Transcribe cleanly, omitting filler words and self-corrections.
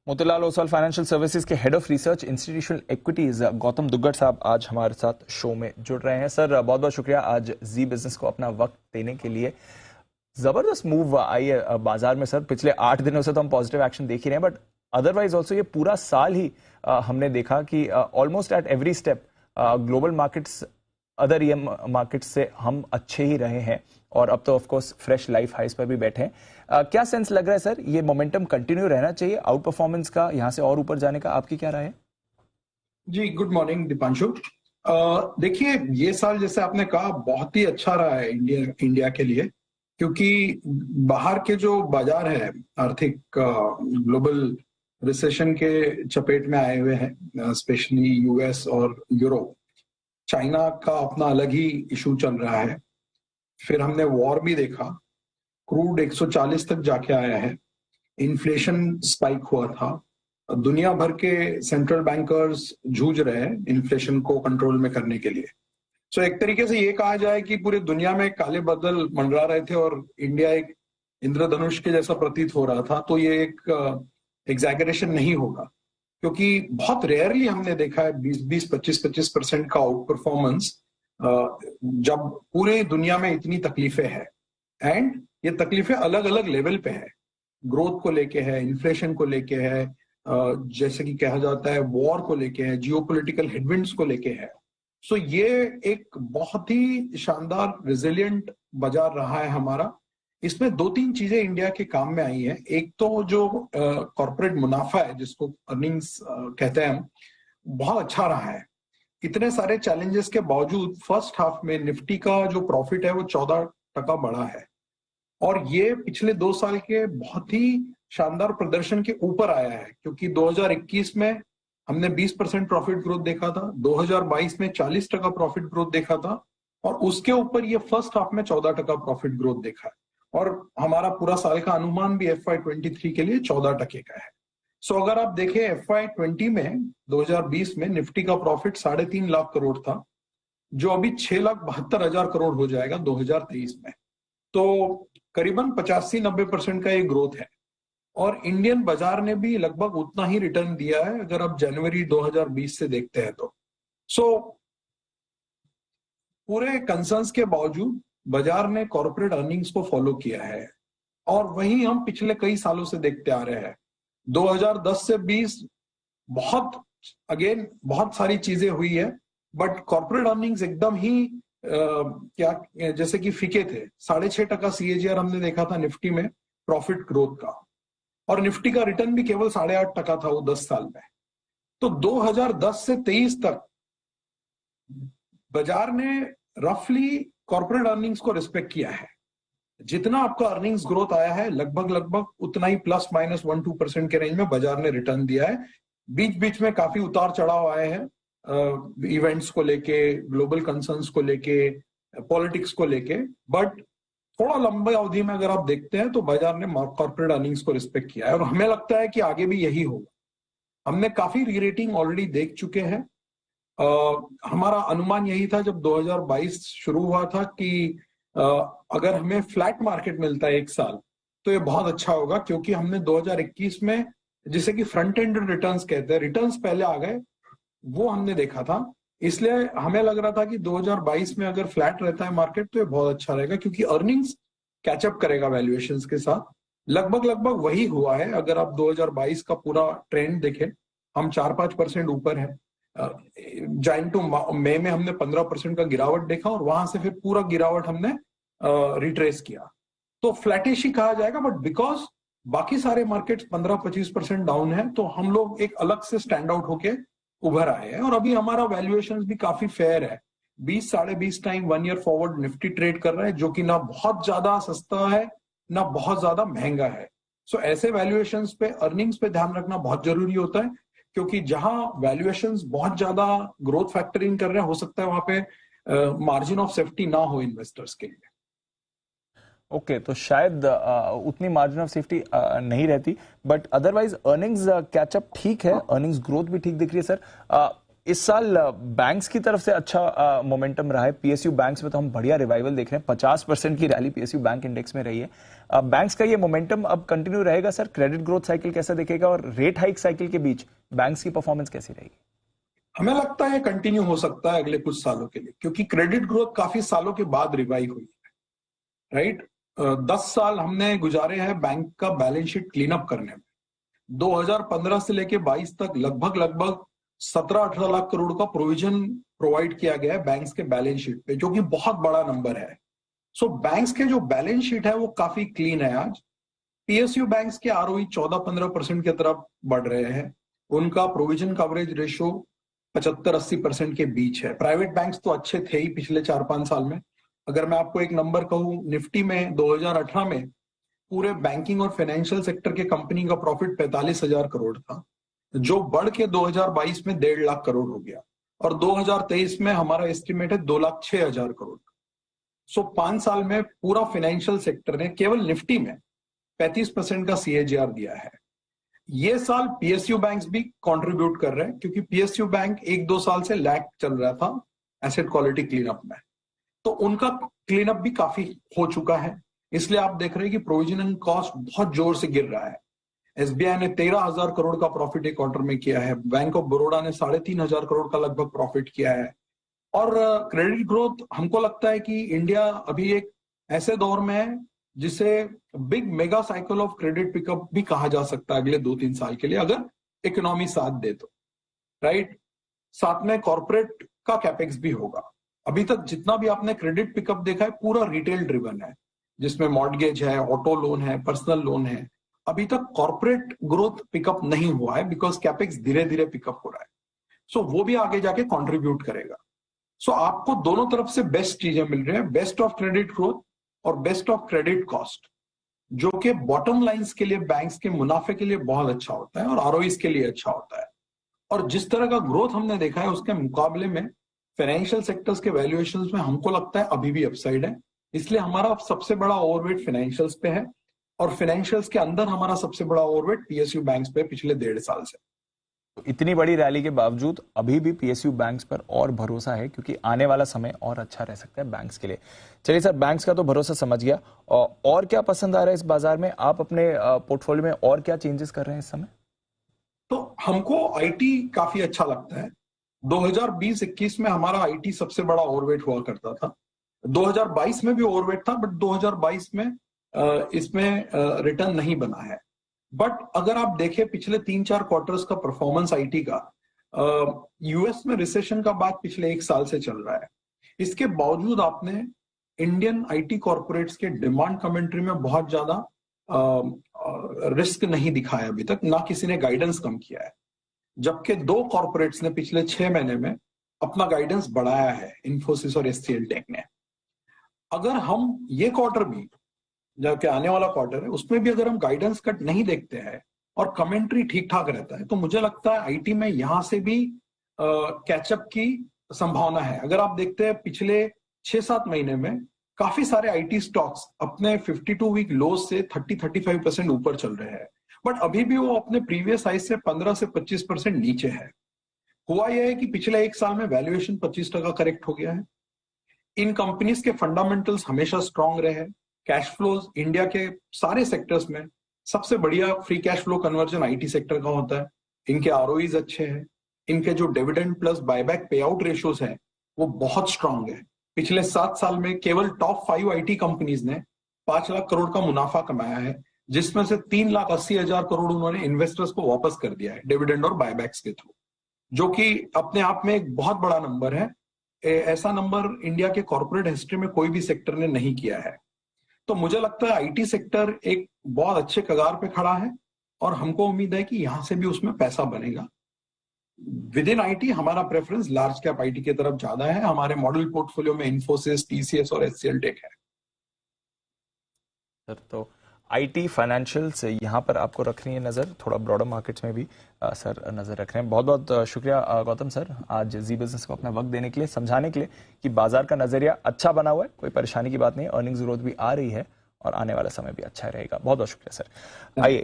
Motilal Oswal financial services के head of research institutional equities Gautam Duggar साहब आज हमारे साथ शो में जुड़ रहे हैं। सर बहुत बहुत शुक्रिया आज जी बिजनेस को अपना वक्त देने के लिए। जबरदस्त मूव आई है बाजार में सर, पिछले 8 दिनों से तो हम पॉजिटिव एक्शन देख ही रहे हैं, बट अदरवाइज ऑल्सो ये पूरा साल ही हमने देखा कि almost at every step global markets other EM markets से हम अच्छे ही रहे हैं और अब तो ऑफ कोर्स फ्रेश लाइफ हाइस पर भी बैठे हैं। क्या सेंस लग रहा है सर, ये मोमेंटम कंटिन्यू रहना चाहिए आउट परफॉर्मेंस का, यहां से और ऊपर जाने का आपकी क्या राय है? जी गुड मॉर्निंग दीपांशु। देखिए ये साल जैसे आपने कहा बहुत ही अच्छा रहा है इंडिया के लिए, क्योंकि बाहर के जो बाजार है आर्थिक ग्लोबल रिसेशन के चपेट में आए हुए हैं, स्पेशली यूएस और यूरोप। चाइना का अपना अलग ही इशू चल रहा है, फिर हमने वॉर भी देखा, क्रूड 140 तक जाके आया है, इन्फ्लेशन स्पाइक हुआ था, दुनिया भर के सेंट्रल बैंकर्स जूझ रहे हैं इन्फ्लेशन को कंट्रोल में करने के लिए। सो एक तरीके से ये कहा जाए कि पूरी दुनिया में काले बादल मंडरा रहे थे और इंडिया एक इंद्रधनुष के जैसा प्रतीत हो रहा था। तो ये एक एग्जैगरेशन नहीं होगा, क्योंकि बहुत रेयरली हमने देखा है 20-25% का आउट परफॉर्मेंस जब पूरे दुनिया में इतनी तकलीफें हैं। एंड ये तकलीफें अलग अलग लेवल पे है, ग्रोथ को लेके है, इन्फ्लेशन को लेके है, जैसे कि कहा जाता है वॉर को लेके है, जियोपॉलिटिकल हेडविंड्स को लेके है। सो ये एक बहुत ही शानदार रिजिलियंट बाजार रहा है हमारा। इसमें 2-3 चीजें इंडिया के काम में आई है। एक तो जो कॉर्पोरेट मुनाफा है जिसको अर्निंग्स कहते हैं, बहुत अच्छा रहा है। इतने सारे चैलेंजेस के बावजूद फर्स्ट हाफ में निफ्टी का जो प्रॉफिट है वो 14% बढ़ा है और ये पिछले 2 साल के बहुत ही शानदार प्रदर्शन के ऊपर आया है, क्योंकि 2021 में हमने 20% प्रॉफिट ग्रोथ देखा था, 2022 में 40% प्रॉफिट ग्रोथ देखा था और उसके ऊपर ये फर्स्ट हाफ में 14% प्रॉफिट ग्रोथ देखा है और हमारा पूरा साल का अनुमान भी FY23 के लिए 14% का है। सो अगर आप देखें FY20 में 2020 में निफ्टी का प्रॉफिट 3.5 लाख करोड़ था, जो अभी 6,72,000 करोड़ हो जाएगा 2023 में। तो करीबन 85-90% का ये ग्रोथ है और इंडियन बाजार ने भी लगभग उतना ही रिटर्न दिया है अगर आप जनवरी 2020 से देखते हैं तो। सो पूरे कंसर्न्स के बावजूद बाजार ने कॉर्पोरेट अर्निंग्स को फॉलो किया है और वही हम पिछले कई सालों से देखते आ रहे हैं। 2010 से 20 बहुत सारी चीजें हुई है, बट कॉर्पोरेट अर्निंग्स एकदम ही क्या जैसे कि फीके थे। 6.5% CAGR हमने देखा था निफ्टी में प्रॉफिट ग्रोथ का और निफ्टी का रिटर्न भी केवल 8.5% था वो 10 साल में। तो 2010 से 23 तक बाजार ने रफली कॉर्पोरेट अर्निंग्स को रिस्पेक्ट किया है। जितना आपका अर्निंग्स ग्रोथ आया है लगभग उतना ही ±1-2% के रेंज में बाजार ने रिटर्न दिया है। बीच बीच में काफी उतार चढ़ाव आए हैं इवेंट्स को लेके, ग्लोबल कंसर्न्स को लेके, पॉलिटिक्स को लेके, बट थोड़ा लंबे अवधि में अगर आप देखते हैं तो बाजार ने कॉर्पोरेट अर्निंग्स को रिस्पेक्ट किया है और हमें लगता है कि आगे भी यही होगा। हमने काफी री-रेटिंग ऑलरेडी देख चुके हैं। हमारा अनुमान यही था जब 2022 शुरू हुआ था कि अगर हमें फ्लैट मार्केट मिलता है एक साल तो ये बहुत अच्छा होगा, क्योंकि हमने 2021 में जिसे कि फ्रंट एंड रिटर्न्स कहते हैं, रिटर्न्स पहले आ गए, वो हमने देखा था। इसलिए हमें लग रहा था कि 2022 में अगर फ्लैट रहता है मार्केट तो ये बहुत अच्छा रहेगा, क्योंकि अर्निंग्स कैचअप करेगा वैल्यूएशंस के साथ। लगभग वही हुआ है। अगर आप 2022 का पूरा ट्रेंड देखें, हम 4-5% ऊपर है। जाइन टू मई में हमने 15% का गिरावट देखा और वहां से फिर पूरा गिरावट हमने रिट्रेस किया। तो फ्लैटिश ही कहा जाएगा, बट बिकॉज बाकी सारे मार्केट्स 15-25% डाउन है तो हम लोग एक अलग से स्टैंड आउट होके उभर आए हैं और अभी हमारा वैल्यूएशन भी काफी फेयर है। 20-20.5 time 1 year forward Nifty trade कर रहा है, जो कि ना बहुत ज्यादा सस्ता है ना बहुत ज्यादा महंगा है। सो ऐसे वैल्यूएशंस पे अर्निंग्स पे ध्यान रखना बहुत जरूरी होता है, क्योंकि जहां वैल्यूएशंस बहुत ज्यादा ग्रोथ फैक्टर इन कर रहे हैं, हो सकता है वहां पे मार्जिन ऑफ सेफ्टी ना हो इन्वेस्टर्स के लिए। ओके, तो शायद उतनी मार्जिन ऑफ सेफ्टी नहीं रहती, बट अदरवाइज अर्निंग्स कैचअप ठीक है, अर्निंग्स ग्रोथ भी ठीक दिख रही है सर। इस साल बैंक्स की तरफ से अच्छा मोमेंटम रहा है। पीएसयू बैंक्स में तो हम बढ़िया रिवाइवल देख रहे हैं, 50% की रैली पीएसयू बैंक इंडेक्स में रही है। बैंक्स का ये मोमेंटम अब कंटिन्यू रहेगा सर? क्रेडिट ग्रोथ साइकिल कैसा दिखेगा और रेट हाइक साइकिल के बीच बैंक्स की परफॉर्मेंस कैसी रहेगी? हमें लगता है कंटिन्यू हो सकता है अगले कुछ सालों के लिए, क्योंकि क्रेडिट ग्रोथ काफी सालों के बाद रिवाइव हुई है, राइट। 10 साल हमने गुजारे हैं बैंक का बैलेंस शीट क्लीन अप करने में। 2015 से लेके 22 तक लगभग 17-18 लाख करोड़ का प्रोविजन प्रोवाइड किया गया है बैंक्स के बैलेंस शीट पे, जो कि बहुत बड़ा नंबर है। सो बैंक्स के जो बैलेंस शीट है वो काफी क्लीन है आज। पीएसयू बैंक्स के आरओई 14-15% की तरफ बढ़ रहे हैं। उनका प्रोविजन कवरेज रेशियो 75-80% के बीच है। प्राइवेट बैंक्स तो अच्छे थे ही पिछले 4-5 साल में। अगर मैं आपको एक नंबर कहूं, निफ्टी में 2018 में पूरे बैंकिंग और फाइनेंशियल सेक्टर के कंपनी का प्रॉफिट 45,000 करोड़ था, जो बढ़ के 2022 में 1.5 लाख करोड़ हो गया, और 2023 में हमारा एस्टिमेट है 2,06,000 करोड़। सो 5 साल में पूरा फाइनेंशियल सेक्टर ने केवल निफ्टी में 35% का सीएजीआर दिया है। ये साल पीएसयू बैंक्स भी कंट्रीब्यूट कर रहे हैं, क्योंकि पीएसयू बैंक 1-2 साल से लैग चल रहा था एसेट क्वालिटी क्लीनअप में, तो उनका क्लीनअप भी काफी हो चुका है। इसलिए आप देख रहे हैं कि प्रोविजनिंग कॉस्ट बहुत जोर से गिर रहा है। एसबीआई ने 13,000 करोड़ का प्रॉफिट एक क्वार्टर में किया है। बैंक ऑफ बड़ौदा ने 3,500 करोड़ का लगभग प्रॉफिट किया है। और क्रेडिट ग्रोथ, हमको लगता है कि इंडिया अभी एक ऐसे दौर में है जिसे big mega cycle of credit pickup भी कहा जा सकता है अगले 2-3 साल के लिए, अगर इकोनॉमी साथ दे तो, राइट। साथ में कॉर्पोरेट का कैपेक्स भी होगा। अभी तक जितना भी आपने क्रेडिट पिकअप देखा है पूरा रिटेल ड्रिवन है, जिसमें मॉर्गेज है, ऑटो लोन है, पर्सनल लोन है। अभी तक कॉर्पोरेट ग्रोथ पिकअप नहीं हुआ है, बिकॉज कैपेक्स धीरे धीरे पिकअप हो रहा है। सो वो भी आगे जाके कंट्रीब्यूट करेगा। सो आपको दोनों तरफ से बेस्ट चीजें मिल रही है, बेस्ट ऑफ क्रेडिट ग्रोथ और बेस्ट ऑफ क्रेडिट कॉस्ट, जो कि बॉटम लाइंस के लिए, बैंक्स के मुनाफे के लिए बहुत अच्छा होता है और आरओईज के लिए अच्छा होता है। और जिस तरह का ग्रोथ हमने देखा है उसके मुकाबले में फाइनेंशियल सेक्टर्स के वैल्यूएशंस में हमको लगता है अभी भी अपसाइड है। इसलिए हमारा सबसे बड़ा ओवरवेट फाइनेंशियल्स पे है, और फाइनेंशियल्स के अंदर हमारा सबसे बड़ा ओवरवेट पीएसयू बैंक्स पे पिछले 1.5 साल से। इतनी बड़ी रैली के बावजूद अभी भी पीएसयू बैंक्स पर और भरोसा है, क्योंकि आने वाला समय और अच्छा रह सकता है बैंक्स के लिए। चलिए सर, बैंक्स का तो भरोसा समझ गया, और क्या पसंद आ रहा है इस बाजार में? आप अपने पोर्टफोलियो में और क्या चेंजेस कर रहे हैं इस समय? तो हमको आईटी काफी अच्छा लगता है। 2020-21 में हमारा आईटी सबसे बड़ा ओवरवेट हुआ करता था। 2022 में भी ओवरवेट था, बट 2022 में इसमें रिटर्न नहीं बना है। बट अगर आप देखें पिछले 3-4 क्वार्टर्स का परफॉर्मेंस आईटी का, यूएस में रिसेशन का बात पिछले 1 साल से चल रहा है। इसके बावजूद आपने इंडियन आईटी कॉर्पोरेट्स के डिमांड कमेंट्री में बहुत ज्यादा रिस्क नहीं दिखाया अभी तक, ना किसी ने गाइडेंस कम किया है। जबकि 2 कॉर्पोरेट्स ने पिछले 6 महीने में अपना गाइडेंस बढ़ाया है, इन्फोसिस और एचसीएल टेक ने। अगर हम ये क्वार्टर भी, जबकि आने वाला क्वार्टर है, उसमें भी अगर हम गाइडेंस कट नहीं देखते हैं और कमेंट्री ठीक ठाक रहता है, तो मुझे लगता है आईटी में यहां से भी कैचअप की संभावना है। अगर आप देखते हैं पिछले 6-7 महीने में काफी सारे आईटी स्टॉक्स अपने 52 वीक लो से 30-35% ऊपर चल रहे हैं, बट अभी भी वो अपने प्रीवियस हाई से 15 से 25% नीचे है। हुआ यह है कि पिछले 1 साल में वैल्यूएशन 25% करेक्ट हो गया है। इन कंपनीज के फंडामेंटल्स हमेशा स्ट्रांग रहे हैं। कैश फ्लोज इंडिया के सारे सेक्टर्स में सबसे बढ़िया free cash flow conversion IT sector का होता है। इनके आरओईज अच्छे हैं। इनके जो डिविडेंड प्लस बायबैक पे आउट रेशियोज हैं वो बहुत स्ट्रांग है। पिछले 7 साल में केवल टॉप 5 आईटी कंपनीज ने 5 लाख करोड़ का मुनाफा कमाया है, जिसमें से 3,80,000 करोड़ उन्होंने इन्वेस्टर्स को वापस कर दिया है डिविडेंड और बायबैक्स के थ्रू, जो कि अपने आप में एक बहुत बड़ा नंबर है। ऐसा नंबर इंडिया के कॉर्पोरेट हिस्ट्री में कोई भी सेक्टर ने नहीं किया है। तो मुझे लगता है आईटी सेक्टर एक बहुत अच्छे कगार पे खड़ा है, और हमको उम्मीद है कि यहां से भी उसमें पैसा बनेगा। विद इन आईटी हमारा प्रेफरेंस लार्ज कैप आईटी की तरफ ज्यादा है। हमारे मॉडल पोर्टफोलियो में इन्फोसिस, टीसीएस और एचसीएल टेक है। सर, तो आईटी फाइनेंशियल से यहाँ पर आपको रखनी है नजर, थोड़ा ब्रॉडर मार्केट्स में भी सर नजर रख रहे हैं। बहुत बहुत शुक्रिया गौतम सर, आज जी बिजनेस को अपना वक्त देने के लिए, समझाने के लिए कि बाजार का नजरिया अच्छा बना हुआ है, कोई परेशानी की बात नहीं, अर्निंग्स ग्रोथ भी आ रही है और आने वाला समय भी अच्छा रहेगा। बहुत बहुत शुक्रिया सर। आइए